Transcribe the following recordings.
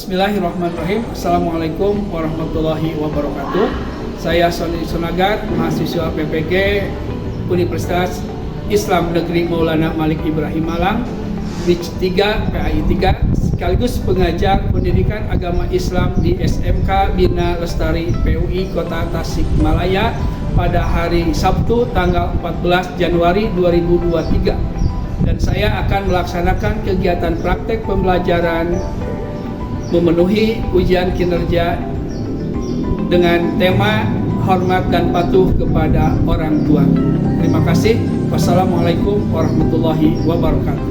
Bismillahirrahmanirrahim. Assalamualaikum warahmatullahi wabarakatuh. Saya Sony Sonagar, mahasiswa PPG Universitas Islam Negeri Maulana Malik Ibrahim Malang, Batch 3 PAI 3, sekaligus pengajar pendidikan agama Islam di SMK Bina Lestari PUI Kota Tasikmalaya pada hari Sabtu tanggal 14 Januari 2023. Dan saya akan melaksanakan kegiatan praktek pembelajaran memenuhi ujian kinerja dengan tema hormat dan patuh kepada orang tua. Terima kasih. Wassalamualaikum warahmatullahi wabarakatuh.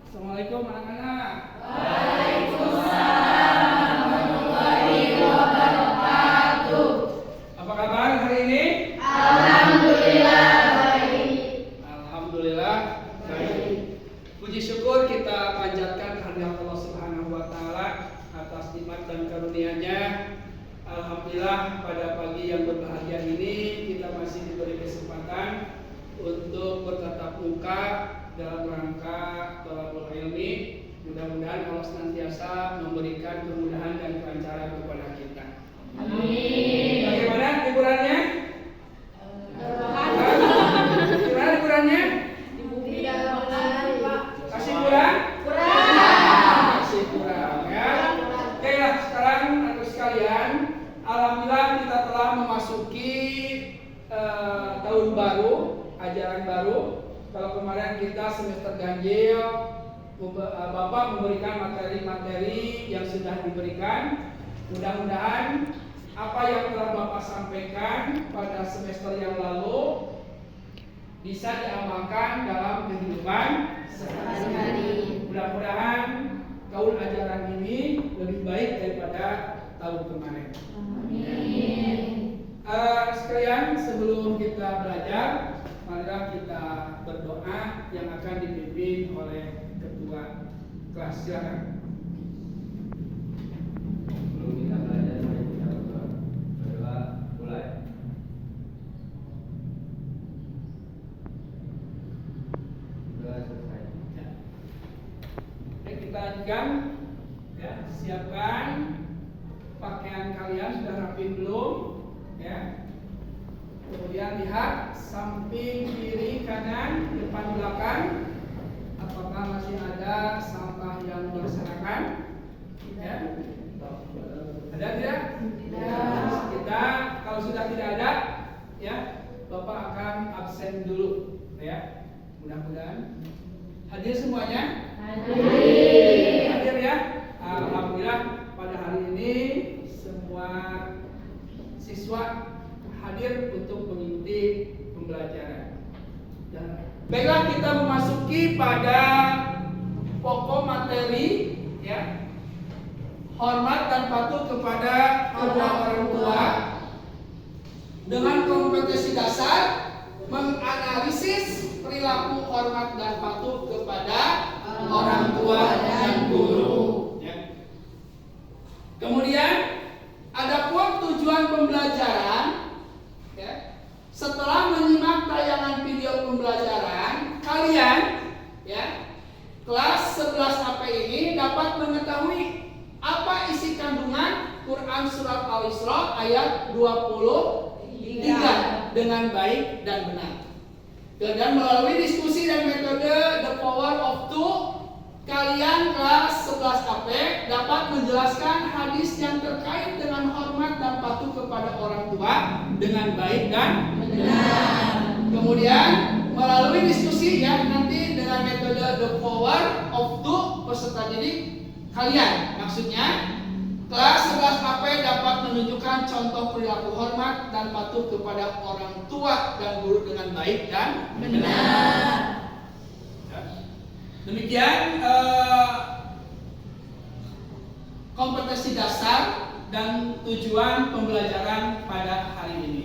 Assalamualaikum anak-anak. Waalaikumsalam warahmatullahi wabarakatuh. Apa kabar hari ini? Alhamdulillah baik. Alhamdulillah baik. Puji syukur kita panjatkan kehadirat Allah Subhanahu wa taala atas nikmat dan karunia-Nya. Alhamdulillah pada pagi yang berbahagia ini kita masih diberi kesempatan untuk bertatap muka dalam rangka thalabul ilmi. Mudah-mudahan Allah senantiasa memberikan kemudahan dan kelancaran kepada kita. Amin. Bagaimana liburannya? Gimana liburannya? Kasih kurang? Kasih kurang ya. Oke lah, sekarang anak sekalian, alhamdulillah kita telah memasuki tahun baru, ajaran baru. Kalau kemarin kita semester ganjil, Bapak memberikan materi-materi yang sudah diberikan. Mudah-mudahan apa yang telah Bapak sampaikan pada semester yang lalu bisa diamalkan dalam kehidupan sehari-hari. Mudah-mudahan tahun ajaran ini lebih baik daripada tahun kemarin. Amin. Sekalian, sebelum kita belajar, marilah kita berdoa yang akan dipimpin oleh ketua kelas. Silakan. Sebelum kita belajar, mari kita berdoa. Mulai. Doa selesai. Oke, kita lanjutkan. Ya, siapkan pakaian kalian, sudah rapi belum? Ya. Kemudian lihat samping kiri kanan depan belakang, apakah masih ada sampah yang berserakan? Ya. Ada tidak? Tidak. Kita kalau sudah tidak ada, ya Bapak akan absen dulu. Ya. Mudah-mudahan hadir semuanya. Hadir ya. Alhamdulillah pada hari ini semua siswa hadir untuk mengikuti pembelajaran. Baiklah, kita memasuki pada pokok materi, ya. Hormat dan patuh kepada kedua orang tua dengan kompetensi dasar menganalisis perilaku hormat dan patuh kepada orang tua dan guru. Ya. Kemudian adapun tujuan pembelajaran. Setelah menyimak tayangan video pembelajaran, kalian ya, kelas 11 AP ini dapat mengetahui apa isi kandungan Quran Surat Al-Isra ayat 23 dengan baik dan benar. Dan melalui diskusi dan metode The Power of Two, kalian kelas 11 AP dapat menjelaskan hadis yang terkait dengan hormat dan patuh kepada orang tua dengan baik dan benar. Kemudian melalui diskusi ya, nanti dengan metode The Power of Two peserta didik kalian, maksudnya kelas 11 AP dapat menunjukkan contoh perilaku hormat dan patuh kepada orang tua dan guru dengan baik dan benar. Demikian kompetensi dasar dan tujuan pembelajaran pada hari ini.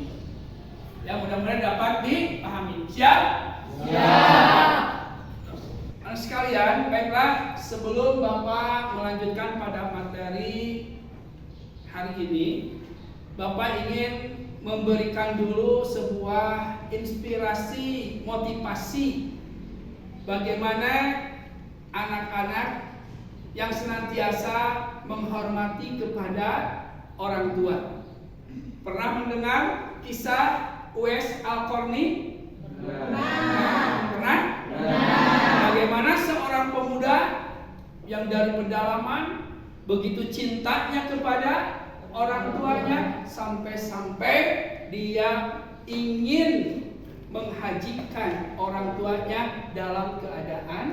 Ya, mudah-mudahan dapat dipahami. Siap? Siap. Anak sekalian, baiklah, sebelum Bapak melanjutkan pada materi hari ini Bapak ingin memberikan dulu sebuah inspirasi, motivasi bagaimana anak-anak yang senantiasa menghormati kepada orang tua. Pernah mendengar kisah Uwais Al-Qarni? Pernah? Bagaimana seorang pemuda yang dari pedalaman begitu cintanya kepada orang tuanya sampai-sampai dia ingin menghajikan orang tuanya dalam keadaan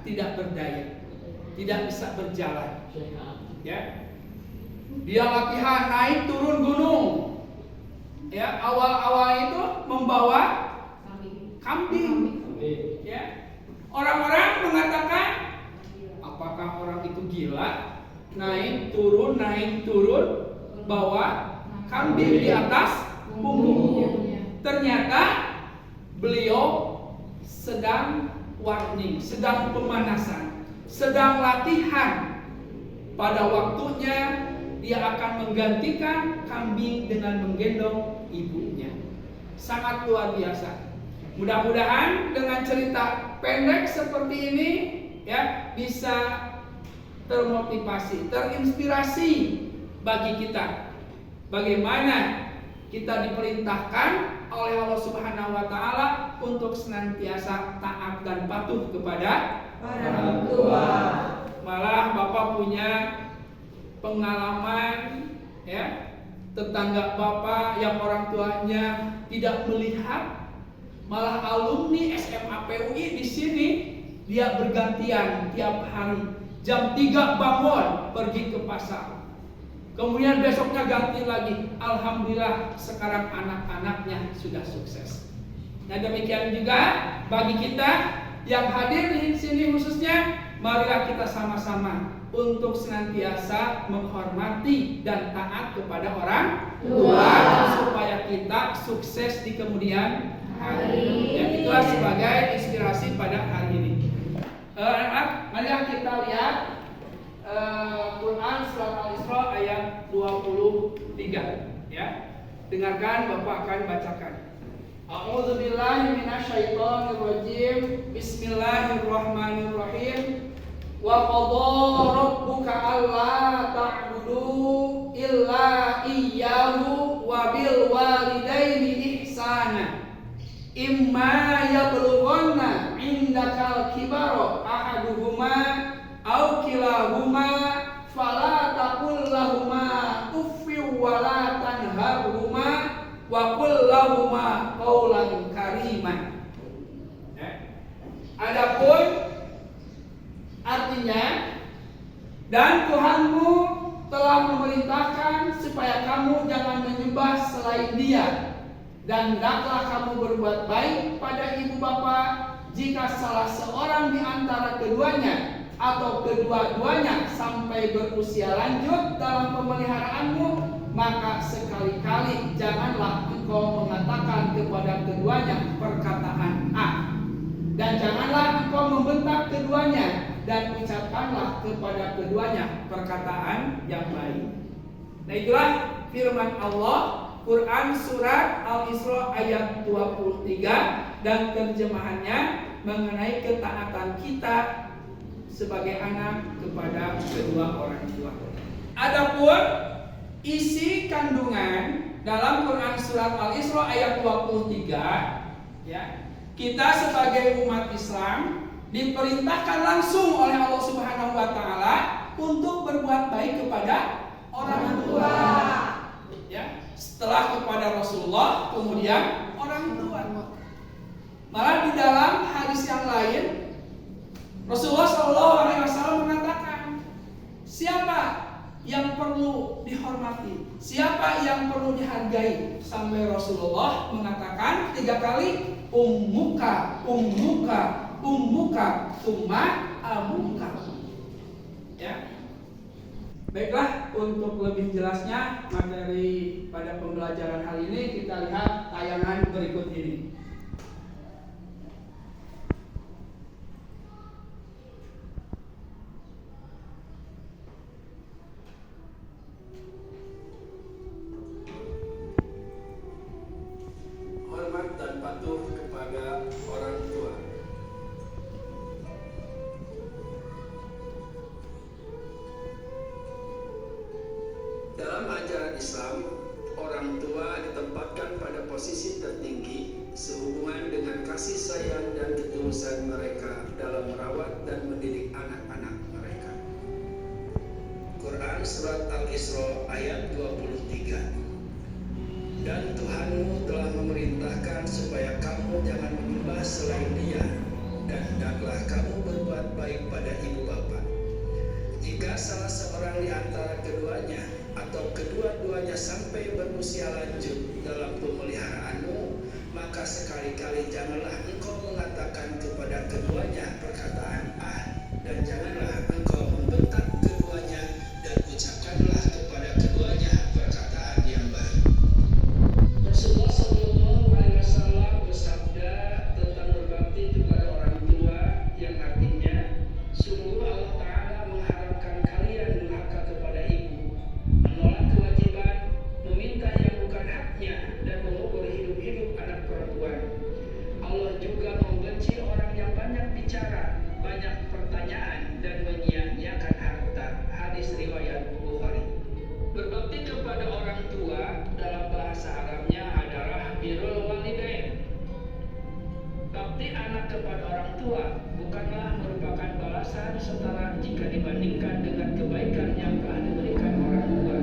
tidak berdaya, tidak bisa berjalan. Ya, dia latihan naik turun gunung. Ya, awal-awal itu membawa kambing. Ya, orang-orang mengatakan, apakah orang itu gila? Naik turun, bawa kambing di atas punggungnya. Ternyata beliau sedang warning, sedang pemanasan, sedang latihan. Pada waktunya dia akan menggantikan kambing dengan menggendong ibunya. Sangat luar biasa. Mudah-mudahan dengan cerita pendek seperti ini ya bisa termotivasi, terinspirasi bagi kita. Bagaimana kita diperintahkan oleh Allah Subhanahu wa taala untuk senantiasa taat dan patuh kepada orang tua. Malah Bapak punya pengalaman ya, tetangga Bapak yang orang tuanya tidak melihat, malah alumni SMA PUI di sini dia bergantian tiap hari jam 3 bangun pergi ke pasar. Kemudian besoknya ganti lagi. Alhamdulillah sekarang anak-anaknya sudah sukses. Nah, demikian juga bagi kita yang hadir di sini khususnya, marilah kita sama-sama untuk senantiasa menghormati dan taat kepada orang tua supaya kita sukses di kemudian hari. Dan itulah sebagai inspirasi pada hari ini. Marilah kita lihat Quran surat Al-Isra ayat 23 ya. Dengarkan, Bapak akan bacakan. A'udzubillahi minasyaitonirrajim. Bismillahirrahmanirrahim. Wa qadha rabbuka alla ta'budu illa iyyahu wa bil walidaini ihsana. Imma yablughanna 'indakal kibara ahaduhuma aw kilahuma fala taqul lahumā uffin wa la tanharhumā wa qul lahumā qawlan kariman. Adapun artinya, dan Tuhanmu telah memerintahkan supaya kamu jangan menyembah selain Dia, dan hendaklah kamu berbuat baik pada ibu bapa. Jika salah seorang di antara keduanya atau kedua-duanya sampai berusia lanjut dalam pemeliharaanmu, maka sekali-kali janganlah engkau mengatakan kepada keduanya perkataan A, dan janganlah engkau membentak keduanya, dan ucapkanlah kepada keduanya perkataan yang baik. Nah, itulah firman Allah, Quran surat Al-Isra ayat 23, dan terjemahannya mengenai ketaatan kita sebagai anak kepada kedua orang tua. Adapun isi kandungan dalam Quran surat Al-Isra ayat 23 ya, kita sebagai umat Islam diperintahkan langsung oleh Allah Subhanahu wa taala untuk berbuat baik kepada orang tua. Ya, setelah kepada Rasulullah, kemudian orang tua. Malah di dalam hadis yang lain Rasulullah SAW mengatakan, siapa yang perlu dihormati, siapa yang perlu dihargai, sampai Rasulullah mengatakan 3 kali, ummuka, ummuka, ummuka, summa abuka. Ya. Baiklah, untuk lebih jelasnya materi pada pembelajaran hari ini kita lihat tayangan berikut ini. Islam, orang tua ditempatkan pada posisi tertinggi sehubungan dengan kasih sayang dan ketulusan mereka dalam merawat dan mendidik anak-anak mereka. Quran Surat Al-Isra ayat 23. Dan Tuhanmu telah memerintahkan supaya kamu jangan menyembah selain Dia, dan hendaklah kamu berbuat baik pada ibu bapa. Jika salah seorang di antara keduanya atau kedua-duanya sampai berusia lanjut dalam pemeliharaanmu, maka sekali-kali janganlah engkau mengatakan kepada keduanya perkataan dan janganlah engkau membentak keduanya, dan ucapkanlah kepada keduanya perkataan yang baik. Rasulullah SAW bersabda tentang berbakti kepada orang tua, yang artinya sungguh Allah Ta'ala mengharamkan kalian durhaka kepada ibu, menolak kewajiban, meminta yang bukan haknya, dan mengubur hidup-hidup anak perempuan. Allah juga membenci orang yang banyak bicara, banyak pertanyaan, dan menyia-nyiakan harta. Hadis riwayat Bukhari. Berbakti kepada orang tua dalam bahasa Arabnya adalah birrul walidain. Bakti anak kepada orang tua bukanlah merupakan balasan setara jika dibandingkan dengan kebaikan yang telah diberikan orang tua.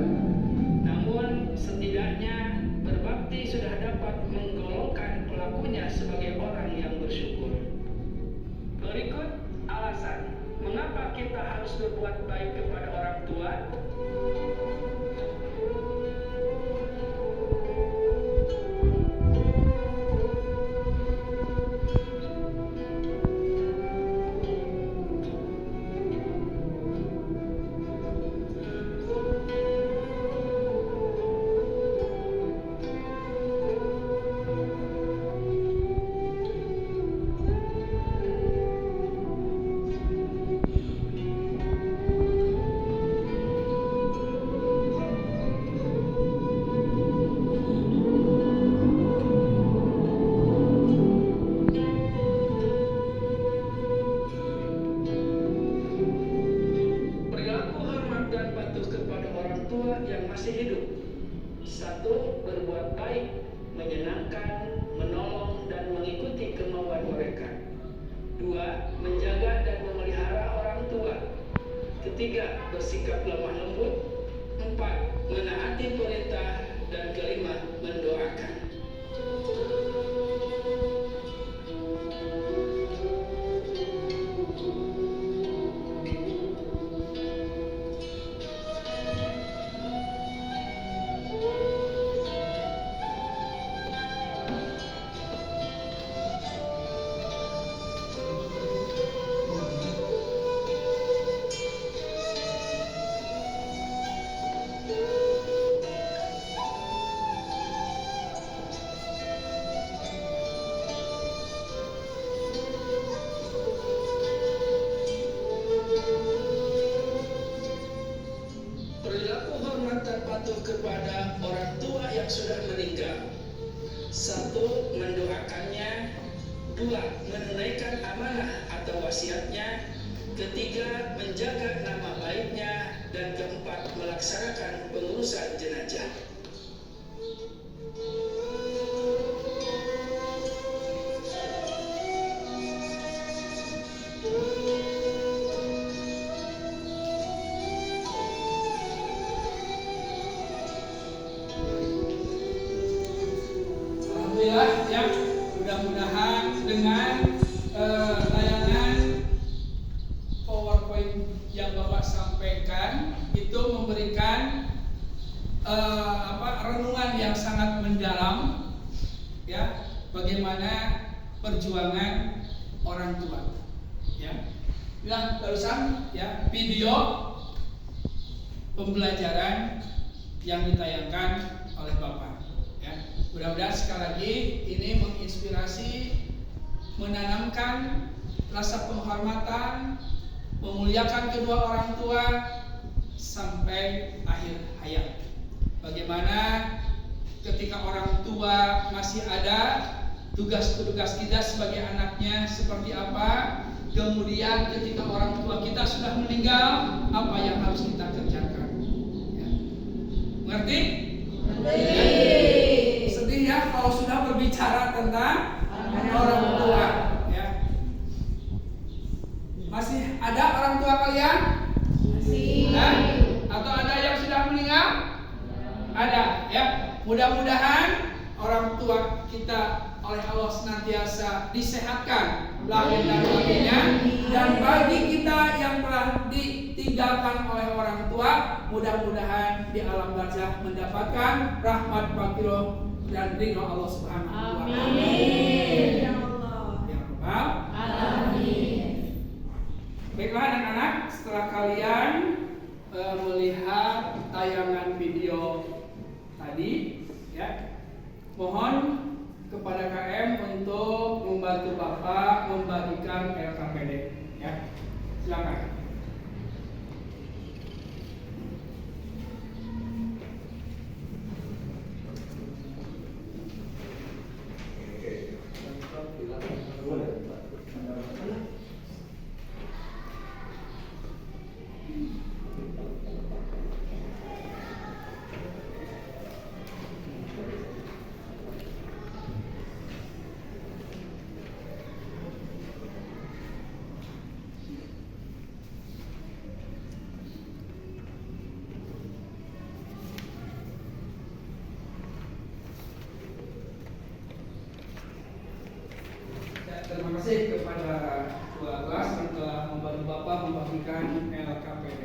Namun setidaknya berbakti sudah dapat menggolongkan pelakunya sebagai orang yang bersyukur. Berikut alasan mengapa kita harus berbuat baik kepada orang tua. Perilaku hormat dan patuh kepada orang tua yang masih hidup. 1. Berbuat baik, menyenangkan, menolong, dan mengikuti kemauan mereka. 2. Menjaga dan memelihara orang tua. 3. Bersikap lemah lembut. 4. Menaati perintah. Dan 5. Mendoakan. Perilaku hormat dan patuh kepada orang tua yang sudah meninggal. 1. Mendoakannya. 2. Menunaikan amanah atau wasiatnya. 3. Menjaga nama baiknya. Dan 4. Melaksanakan pengurusan jenazah. Alhamdulillah ya, mudah-mudahan dengan layanan PowerPoint yang Bapak sampaikan itu memberikan renungan yang sangat mendalam ya, bagaimana perjuangan orang tua ya. Yang barusan ya video pembelajaran yang ditayangkan oleh Bapak ya. Mudah-mudahan sekali lagi ini menginspirasi, menanamkan rasa penghormatan, memuliakan kedua orang tua sampai akhir hayat. Bagaimana ketika orang tua masih ada, tugas-tugas kita sebagai anaknya seperti apa. Kemudian ketika orang tua kita sudah meninggal, apa yang harus kita kerjakan ya. Mengerti? tentang orang tua. Ya. Masih ada orang tua kalian? Masih. Atau ada yang sudah meninggal? Ada, ya. Mudah-mudahan orang tua kita oleh Allah senantiasa disehatkan lahir dan batinnya, dan bagi kita yang telah ditinggalkan oleh orang tua, mudah-mudahan di alam barzakh mendapatkan rahmat maghfirah dan ridho Allah Subhanahu wa taala. Amin. Ya Rabbal Amin. Baiklah anak-anak, setelah kalian melihat tayangan video tadi, ya, mohon kepada KM untuk membantu Bapak membagikan LKPD, ya. Silakan. Terima kasih kepada ketua kelas yang telah membantu Bapak membagikan LKPD.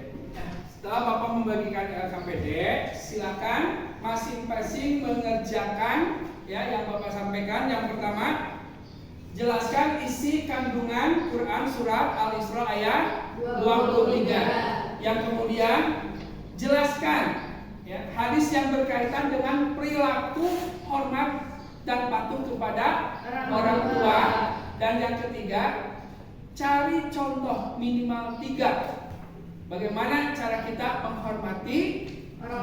Setelah Bapak membagikan LKPD, silakan masing-masing mengerjakan ya yang Bapak sampaikan. Yang pertama, jelaskan isi kandungan Quran surat Al-Isra ayat 23. Yang kemudian jelaskan ya, hadis yang berkaitan dengan perilaku hormat dan patuh kepada orang tua. Dan yang ketiga, cari contoh minimal 3 bagaimana cara kita menghormati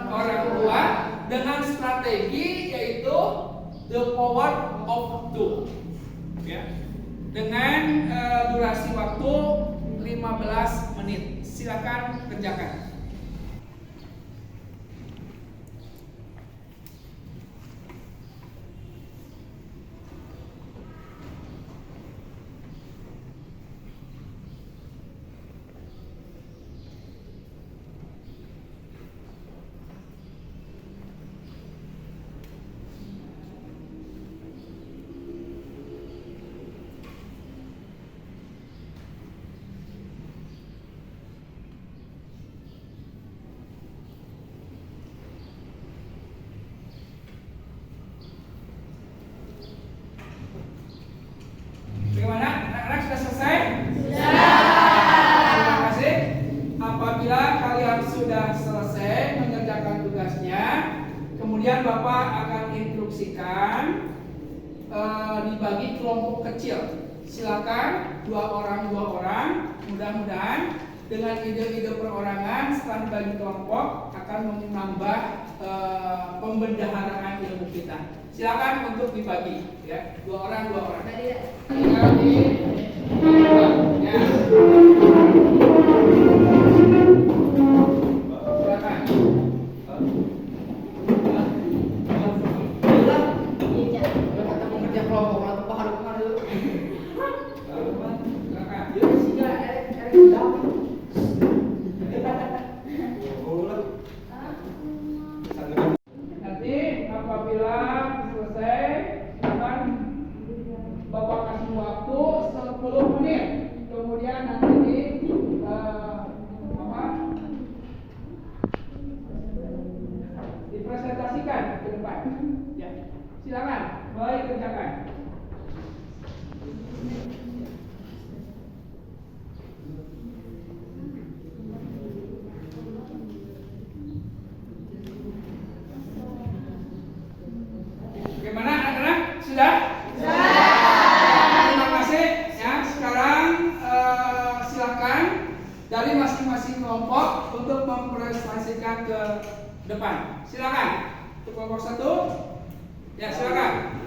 orang tua dengan strategi yaitu the power of two, ya, dengan durasi waktu 15 menit. Silakan kerjakan. Bagaimana? Anak-anak sudah selesai? Sudah. Terima kasih. Apabila kalian sudah selesai mengerjakan tugasnya, kemudian Bapak akan instruksikan dibagi kelompok kecil. Silakan 2 orang. Mudah-mudahan dengan ide-ide perorangan setelah dibagi kelompok akan menambah pembendaharaan ilmu kita. Silakan untuk dibagi, ya, 2 orang. Tinggal di ya. Silakan. Nanti apabila selesai akan Bapak kasih waktu 10 menit. Kemudian nanti dipresentasikan ke depan. Ya. Silakan, mulai kerjakan. Bagaimana anak-anak? Sudah? Terima kasih. Ya, sekarang silakan dari masing-masing kelompok untuk mempresentasikan ke depan. Silakan. Untuk kelompok 1. Ya, silakan.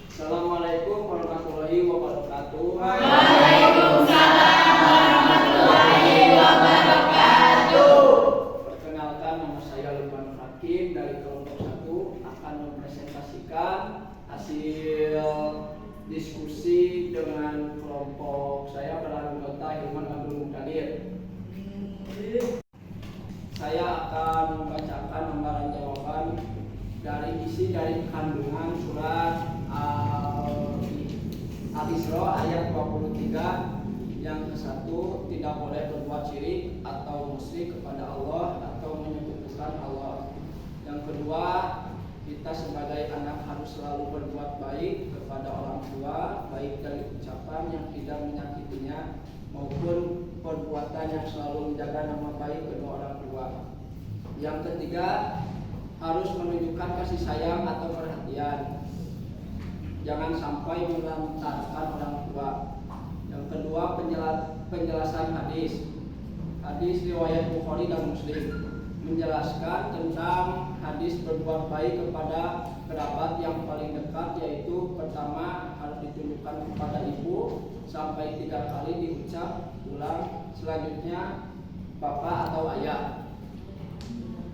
Assalamualaikum warahmatullahi wabarakatuh. Waalaikumsalam warahmatullahi wabarakatuh. Perkenalkan mempresentasikan hasil diskusi dengan kelompok saya pada anggota Hilman Abdul Muqtadir. Saya akan membacakan lembaran jawaban dari isi dari kandungan surat Al-Isra ayat 23 yang ke-1, tidak boleh berbuat syirik atau musyrik kepada Allah atau menyekutukan Allah. Yang kedua, kita sebagai anak harus selalu berbuat baik kepada orang tua, baik dari ucapan yang tidak menyakitinya maupun perbuatan yang selalu menjaga nama baik kedua orang tua. Yang ketiga, harus menunjukkan kasih sayang atau perhatian. Jangan sampai melantarkan orang tua. Yang kedua, penjelasan hadis. Hadis riwayat Bukhari dan Muslim menjelaskan tentang hadis berbuat baik kepada kerabat yang paling dekat, yaitu pertama harus ditunjukkan kepada ibu sampai 3 kali diucap ulang, selanjutnya bapak atau ayah.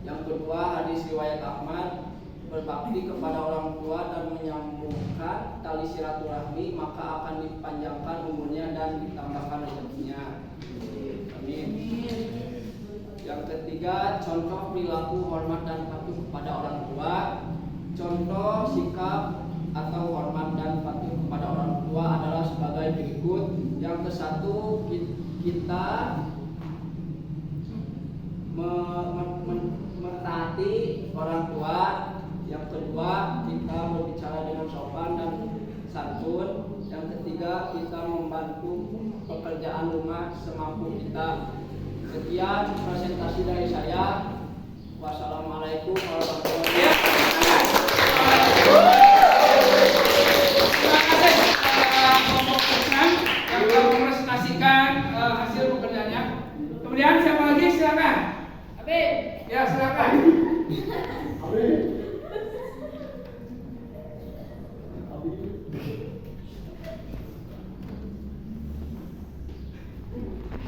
Yang kedua, hadis riwayat Ahmad, berbakti kepada orang tua dan menyambungkan tali silaturahmi maka akan dipanjangkan umurnya dan ditambahkan rezekinya. Amin. Yang ketiga, contoh perilaku hormat dan patuh kepada orang tua. Contoh sikap atau hormat dan patuh kepada orang tua adalah sebagai berikut. Yang ke-1, kita mentaati orang tua. Yang kedua, kita berbicara dengan sopan dan santun. Yang ketiga, kita membantu pekerjaan rumah semampu kita. Sekian presentasi dari saya. Wassalamualaikum warahmatullahi wabarakatuh. Yang telah mempresentasikan hasil pekerjaannya. Kemudian siapa lagi? Silakan. Abid. Ya, silakan.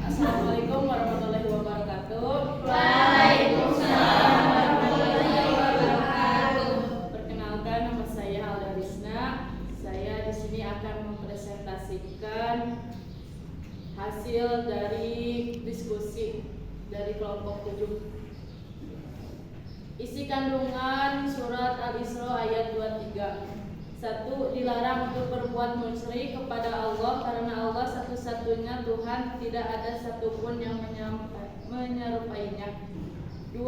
Assalamualaikum warahmatullahi wabarakatuh. Waalaikumsalam warahmatullahi wabarakatuh. Perkenalkan, nama saya Alda Rizna. Saya di sini akan mempresentasikan hasil dari diskusi dari kelompok 7. Isi kandungan surat Al-Isra ayat 23. 1. Dilarang untuk berbuat musyrik kepada Allah karena Allah satu-satunya Tuhan, tidak ada satupun yang menyerupainya. 2.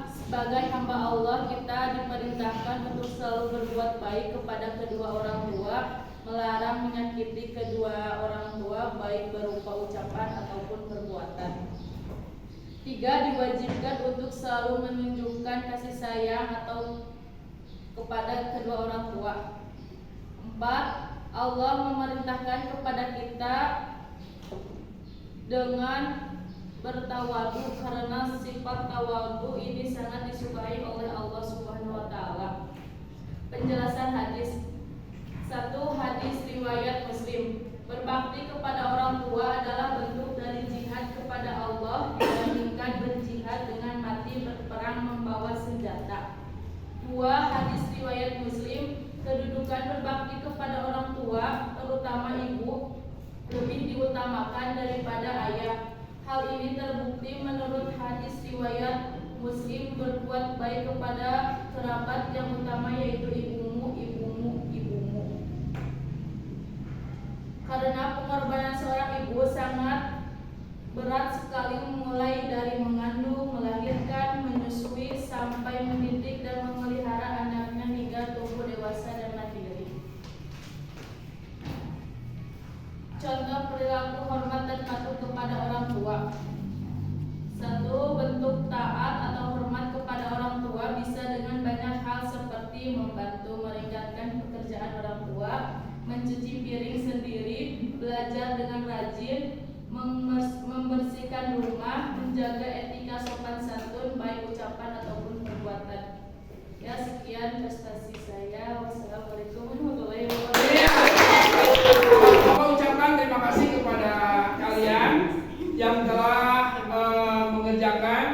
Sebagai hamba Allah, kita diperintahkan untuk selalu berbuat baik kepada kedua orang tua, melarang menyakiti kedua orang tua baik berupa ucapan ataupun perbuatan. 3. Diwajibkan untuk selalu menunjukkan kasih sayang atau kepada kedua orang tua. 4. Allah memerintahkan kepada kita dengan bertawadu karena sifat tawadu ini sangat disukai oleh Allah Subhanahu wa taala. Penjelasan hadis. 1. Hadis riwayat Muslim. Berbakti kepada orang tua adalah bentuk dari jihad kepada Allah dibandingkan berjihad dengan mati berperang membawa senjata. 2. Hadis riwayat Muslim. Kedudukan berbakti kepada orang tua, terutama ibu, lebih diutamakan daripada ayah. Hal ini terbukti menurut hadis riwayat Muslim, berbuat baik kepada kerabat yang utama yaitu ibumu. Karena pengorbanan seorang ibu sangat berat sekali, mulai dari mengandung, melahirkan, menyusui, sampai mendidik dan memelihara anaknya hingga tumbuh dewasa dan mandiri. Contoh perilaku hormat dan patuh kepada orang tua. 1. Bentuk taat atau hormat kepada orang tua bisa dengan banyak hal seperti membantu meringankan pekerjaan orang tua, mencuci piring sendiri, belajar dengan rajin, membersihkan rumah, menjaga etika sopan santun baik ucapan ataupun perbuatan. Ya, sekian prestasi saya. Wassalamualaikum warahmatullahi wabarakatuh. Bapak ucapkan terima kasih kepada kalian yang telah mengerjakan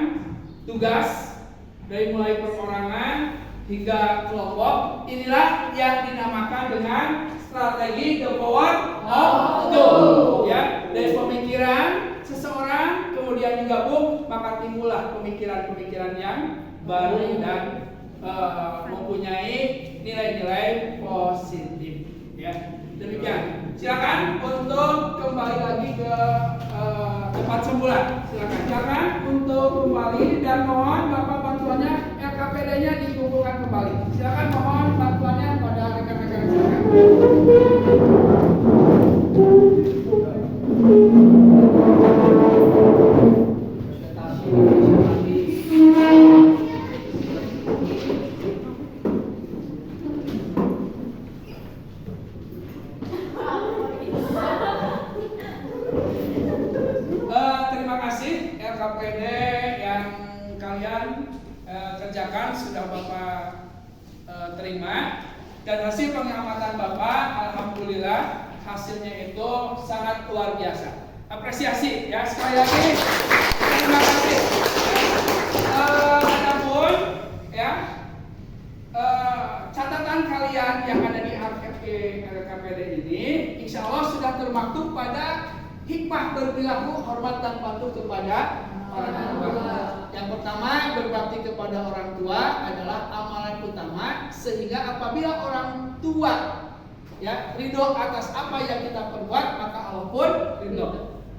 tugas dari mulai perorangan 3 kelompok. Inilah yang dinamakan dengan strategi the power of two. Ya, dari pemikiran seseorang kemudian digabung, maka timbullah pemikiran-pemikiran yang baru dan mempunyai nilai-nilai positif. Ya, demikian. Silakan untuk kembali lagi ke tempat semula. Silakan untuk kembali dan mohon Bapak bantuannya, LKPD-nya dikumpulkan kembali. Silakan mohon bantuannya pada rekan-rekan silakan. Terima kasih LKPD yang kalian kerjakan sudah Bapak terima, dan hasil pengamatan Bapak alhamdulillah hasilnya itu sangat luar biasa. Apresiasi ya, sekali lagi terima kasih. Adapun ya catatan kalian yang ada di LKPD ini insya Allah sudah termaktub pada hikmah berperilaku hormat dan patuh kepada orang tua. Yang pertama, berbakti kepada orang tua adalah amalan utama, sehingga apabila orang tua ya ridho atas apa yang kita perbuat, maka Allah pun ridho.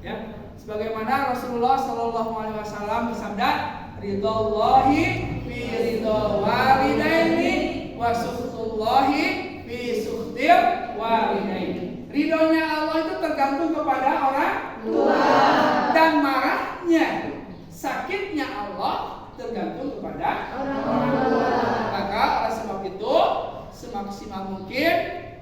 Ya, sebagaimana Rasulullah SAW bersabda, ridhollahi fi ridho walidaini wa sukhtullahi fi sukhtil walidaini. Ridhonya Allah itu tergantung kepada orang tua, dan marahnya, sakitnya Allah tergantung kepada orang tua. Maka oleh sebab itu semaksimal mungkin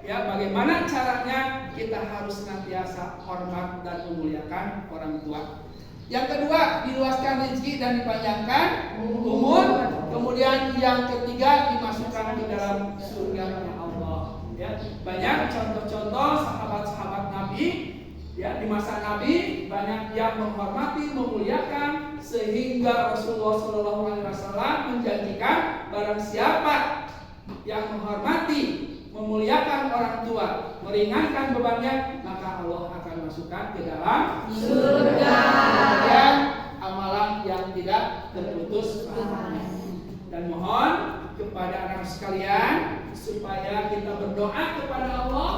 ya bagaimana caranya kita harus senantiasa hormat dan memuliakan orang tua. Yang kedua, diluaskan rezeki dan dipanjangkan umur. Kemudian yang ketiga, dimasukkan ke dalam surga Allah. Ya, banyak contoh-contoh sahabat-sahabat Nabi ya di masa Nabi, banyak yang menghormati, memuliakan, sehingga Rasulullah SAW menjanjikan barang siapa yang menghormati, memuliakan orang tua, meringankan bebannya, maka Allah akan masukkan ke dalam surga. Dan amalan yang tidak terputus. Dan mohon kepada anak sekalian supaya kita berdoa kepada Allah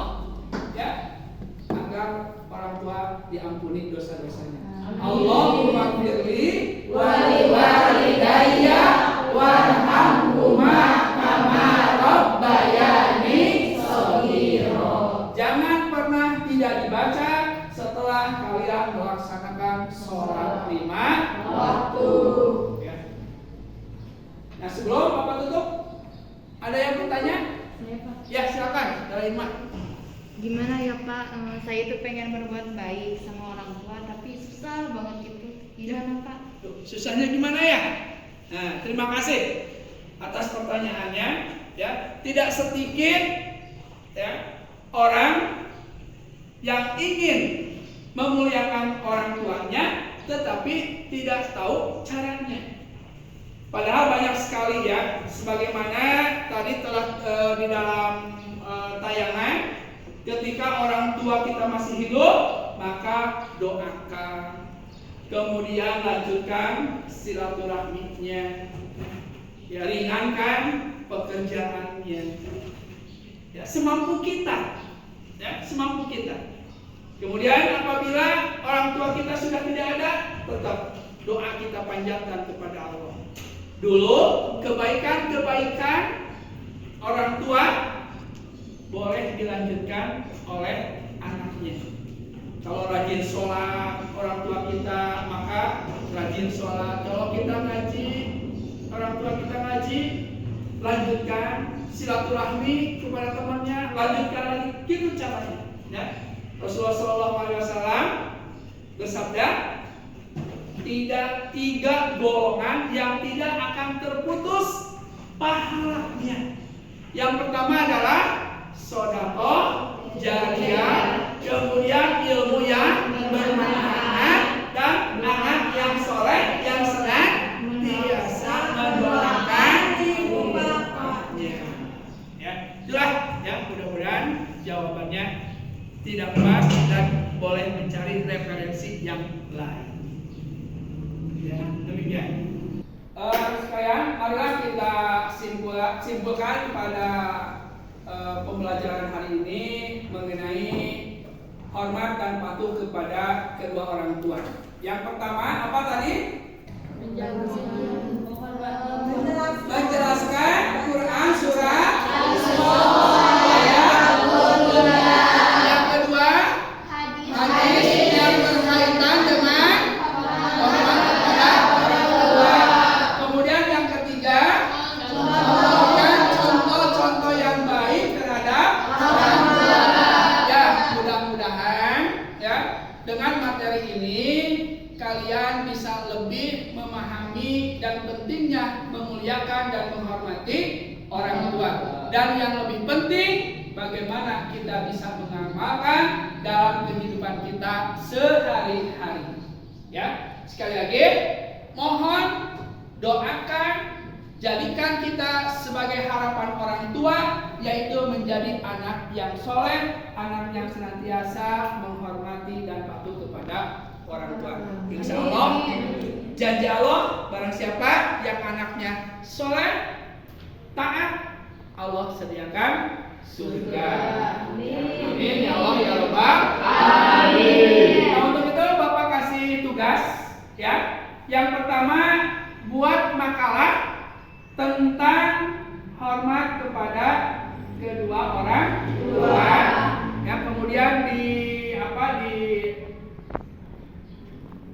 ya agar orang tua diampuni dosa-dosanya. Allahumma firli wali walidayya warhamhuma kama rabbayani shaghira. Jangan pernah tidak dibaca setelah kalian melaksanakan sholat 5 waktu. Ya. Nah, sebelum Bapak tutup, ada yang bertanya? Ya, silakan. Dari Iman. Gimana ya Pak, saya itu pengen berbuat baik sama orang tua tapi susah banget gitu. Gimana Pak? Susahnya gimana ya? Nah, terima kasih atas pertanyaannya. Ya, tidak sedikit ya orang yang ingin memuliakan orang tuanya tetapi tidak tahu caranya. Padahal banyak sekali ya, sebagaimana tadi telah di dalam tayangan, ketika orang tua kita masih hidup, maka doakan, kemudian lanjutkan silaturahminya, ya ringankan pekerjaannya, ya semampu kita, ya semampu kita. Kemudian apabila orang tua kita sudah tidak ada, tetap doa kita panjatkan kepada Allah. Dulu kebaikan-kebaikan orang tua boleh dilanjutkan oleh anaknya. Kalau rajin sholat orang tua kita, maka rajin sholat. Kalau kita ngaji, orang tua kita ngaji, lanjutkan silaturahmi kepada temannya, lanjutkan lagi. Gitu caranya. Ya. Rasulullah SAW bersabda, tidak 3 golongan yang tidak akan terputus pahalanya. Yang pertama adalah sedekah jariyah, kemudian ilmu yang bermanfaat, dan anak yang soleh yang senang biasa mendoakan ibu bapak. Ya, demikian. Sekalian, marilah kita simpulkan pada pembelajaran hari ini mengenai hormat dan patuh kepada kedua orang tua. Yang pertama apa tadi? Menjelaskan Quran surat ayat. Yang kedua, hadis yang berkaitan dengan hormat kepada orang tua. Kemudian yang ketiga, memberikan contoh-contoh yang baik terhadap orang tua. Ya, mudah-mudahan ya dengan materi ini kalian bisa lebih memahami dan pentingnya memuliakan dan menghormati orang tua. Dan yang lebih penting, bagaimana kita bisa mengamalkan dalam kehidupan kita sehari-hari. Ya, sekali lagi, mohon doakan, jadikan kita sebagai harapan orang tua, yaitu menjadi anak yang soleh, anak yang senantiasa menghormati dan patuh kepada orang tua. Insya Allah, janji Allah, barang siapa yang anaknya soleh, taat, Allah sediakan surga. Amin ya Allah ya Rabbal alamin. Nah, untuk itu Bapak kasih tugas ya. Yang pertama, buat makalah tentang hormat kepada kedua orang tua. Ya, kemudian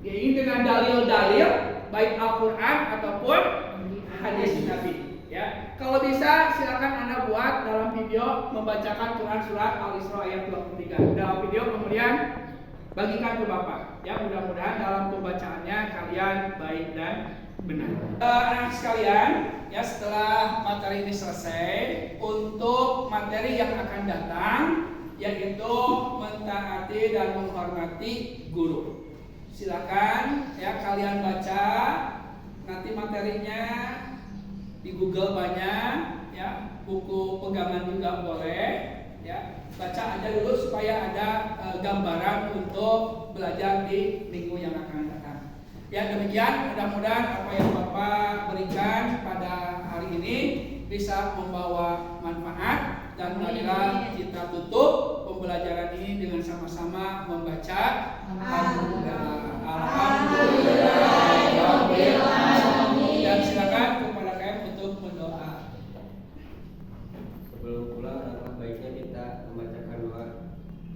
ini dengan dalil-dalil baik Al-Quran ataupun hadis Nabi. Ya, kalau bisa silakan Anda buat dalam video membacakan Quran surat Al-Isra ayat 23 dalam video, kemudian bagikan ke Bapak. Ya, mudah-mudahan dalam pembacaannya kalian baik dan benar. Anak sekalian, ya setelah materi ini selesai, untuk materi yang akan datang yaitu mentaati dan menghormati guru. Silakan ya kalian baca, nanti materinya di Google banyak ya, buku pegangan juga boleh ya. Baca aja dulu supaya ada gambaran untuk belajar di minggu yang akan datang. Ya, demikian, mudah-mudahan apa yang Bapak berikan pada hari ini bisa membawa manfaat, dan marilah kita tutup pembelajaran ini dengan sama-sama membaca Alhamdulillah. Dan silakan kepada kalian untuk mendoa. Sebelum pulang, alangkah baiknya kita membacakan doa.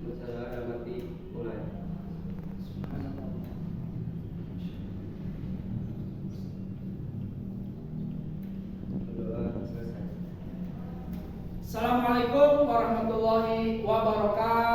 Saudara rahmati mulai. Doa selesai. Assalamualaikum warahmatullahi wabarakatuh.